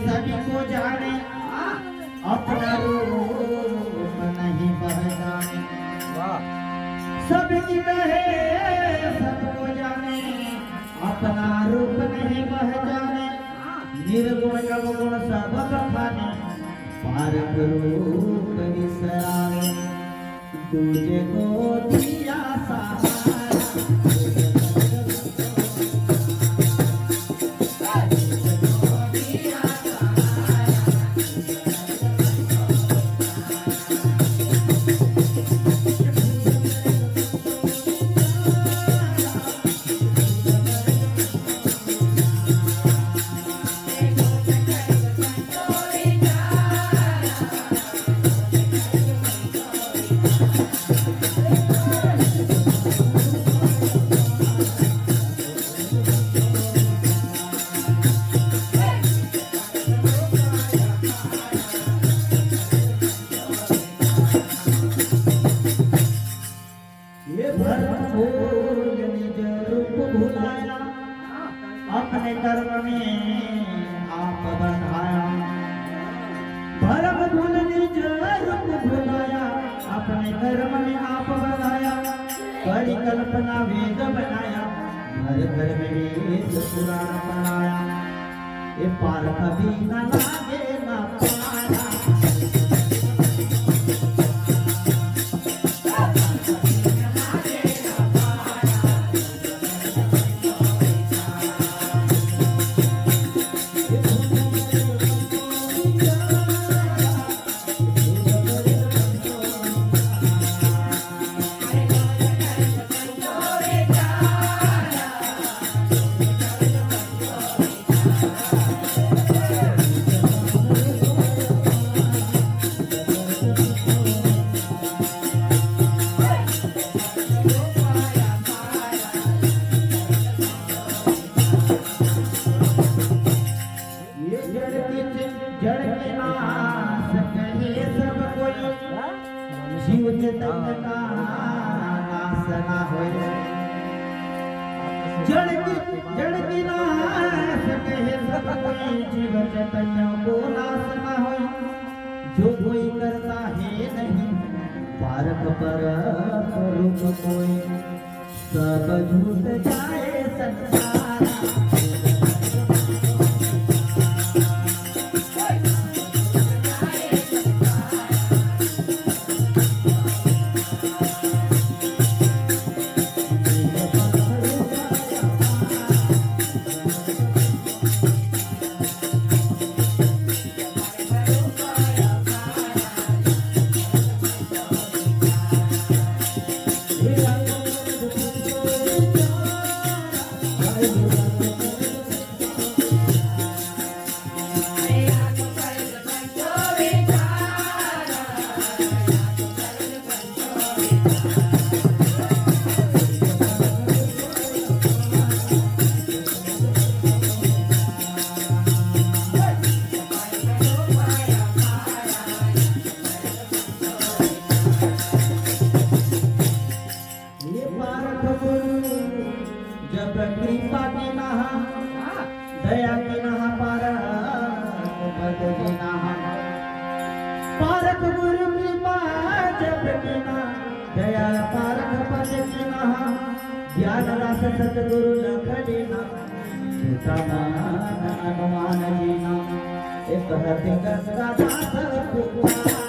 सभी को जाने अपना रूप नहीं पहचाने। सबकी कहे सबको जाने अपना रूप नहीं पहचाने। निर्गुण अवगुण सब बखाने पारक रूप विसरावे। तुझे को दिया सहारा अपने कर्म में आप बंधाया। भरम भूल निज रूप भुलाया अपने कर्म में आप बंधाया। परिकल्पना वेद बनाया घर घर में वेद पुराण बनाया। ये पार कभी न लागे न पाया। जीव चैतन्य का नाश ना होए। जड़ की नाश कहे सब कोई। जीव चैतन्य को नाश ना होए। जो कोई करता है नहीं पारक पर रूप कोई। सब झूठ जाए संसार। जब कृपा की नहा दया की नहा पारक की नहा। पारक गुरु कृपा जब की नहा दया पारक पद की नहा। ज्ञान रस सतगुरु लख देना झूठा मान अनुमान जीना। एक हृदय गंगा दास पुकार।